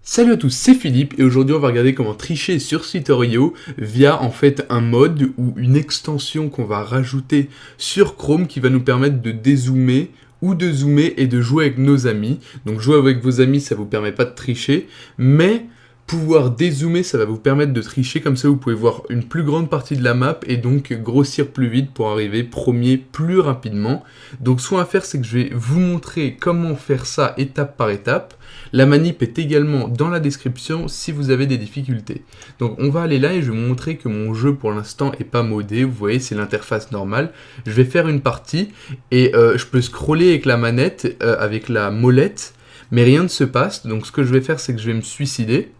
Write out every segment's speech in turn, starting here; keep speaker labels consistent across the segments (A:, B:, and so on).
A: Salut à tous, c'est Philippe et aujourd'hui on va regarder comment tricher sur Slither.io via en fait un mode ou une extension qu'on va rajouter sur Chrome qui va nous permettre de dézoomer ou de zoomer et de jouer avec nos amis. Donc jouer avec vos amis ça vous permet pas de tricher, mais pouvoir dézoomer ça va vous permettre de tricher, comme ça vous pouvez voir une plus grande partie de la map et donc grossir plus vite pour arriver premier plus rapidement. Donc ce qu'on va faire c'est que je vais vous montrer comment faire ça étape par étape. La manip est également dans la description si vous avez des difficultés. Donc on va aller là et je vais vous montrer que mon jeu pour l'instant est pas modé. Vous voyez c'est l'interface normale. Je vais faire une partie et je peux scroller avec la manette, avec la molette, mais rien ne se passe. Donc ce que je vais faire c'est que je vais me suicider.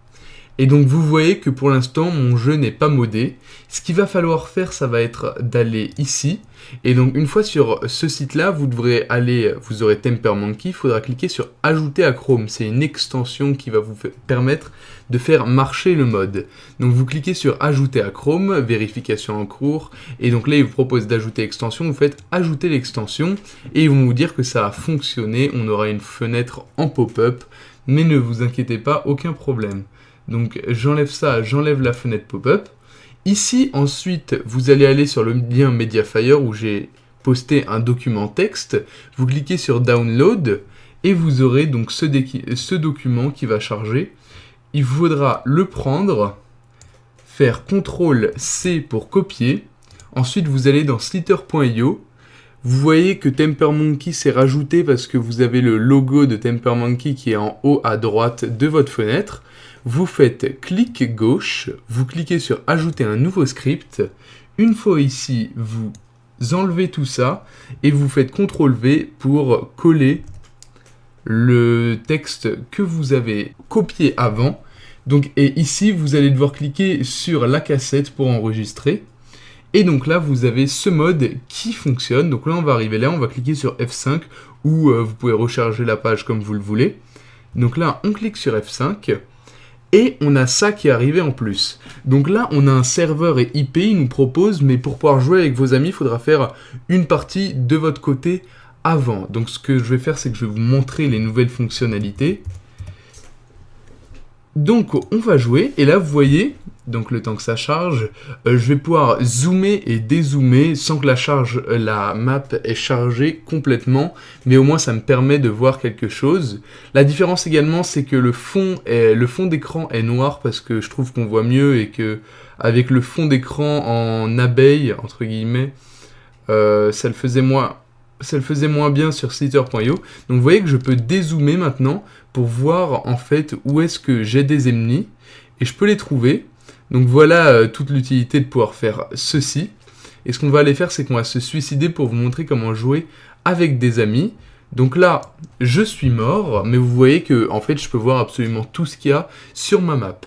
A: Et donc vous voyez que pour l'instant mon jeu n'est pas modé. Ce qu'il va falloir faire ça va être d'aller ici. Et donc une fois sur ce site là vous devrez aller, vous aurez Tempermonkey, il faudra cliquer sur ajouter à Chrome. C'est une extension qui va vous permettre de faire marcher le mode. Donc vous cliquez sur ajouter à Chrome, vérification en cours. Et donc là il vous propose d'ajouter l'extension, vous faites ajouter l'extension. Et ils vont vous dire que ça a fonctionné, on aura une fenêtre en pop-up. Mais ne vous inquiétez pas, aucun problème. Donc j'enlève ça, j'enlève la fenêtre pop-up. Ici ensuite vous allez aller sur le lien Mediafire où j'ai posté un document texte. Vous cliquez sur download et vous aurez donc ce document qui va charger. Il faudra le prendre, faire CTRL-C pour copier. Ensuite vous allez dans Slither.io. Vous voyez que Tempermonkey s'est rajouté parce que vous avez le logo de Tempermonkey qui est en haut à droite de votre fenêtre. Vous faites clic gauche, vous cliquez sur ajouter un nouveau script. Une fois ici, vous enlevez tout ça et vous faites CTRL-V pour coller le texte que vous avez copié avant. Donc, et ici, vous allez devoir cliquer sur la cassette pour enregistrer. Et donc là, vous avez ce mode qui fonctionne. Donc là, on va arriver là, on va cliquer sur F5 ou vous pouvez recharger la page comme vous le voulez. Donc là, on clique sur F5 et on a ça qui est arrivé en plus. Donc là, on a un serveur et IP, il nous propose, mais pour pouvoir jouer avec vos amis, il faudra faire une partie de votre côté avant. Donc ce que je vais faire, c'est que je vais vous montrer les nouvelles fonctionnalités. Donc on va jouer et là vous voyez, donc le temps que ça charge, je vais pouvoir zoomer et dézoomer sans que la map est chargée complètement, mais au moins ça me permet de voir quelque chose. La différence également c'est que le fond d'écran est noir parce que je trouve qu'on voit mieux et que avec le fond d'écran en abeille entre guillemets, ça le faisait moins bien sur Slither.io. Donc vous voyez que je peux dézoomer maintenant pour voir en fait où est-ce que j'ai des ennemis et je peux les trouver. Donc voilà toute l'utilité de pouvoir faire ceci. Et ce qu'on va aller faire c'est qu'on va se suicider pour vous montrer comment jouer avec des amis. Donc là je suis mort, mais vous voyez que en fait je peux voir absolument tout ce qu'il y a sur ma map.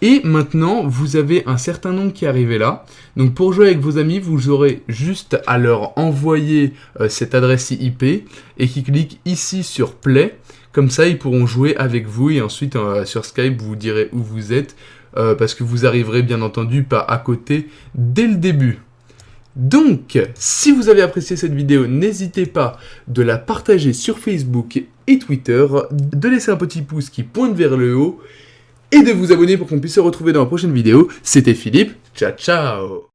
A: Et maintenant, vous avez un certain nombre qui est arrivé là. Donc pour jouer avec vos amis, vous aurez juste à leur envoyer cette adresse IP et qui cliquent ici sur Play. Comme ça, ils pourront jouer avec vous et ensuite sur Skype, vous direz où vous êtes parce que vous arriverez bien entendu pas à côté dès le début. Donc, si vous avez apprécié cette vidéo, n'hésitez pas de la partager sur Facebook et Twitter, de laisser un petit pouce qui pointe vers le haut et de vous abonner pour qu'on puisse se retrouver dans la prochaine vidéo. C'était Philippe, ciao ciao.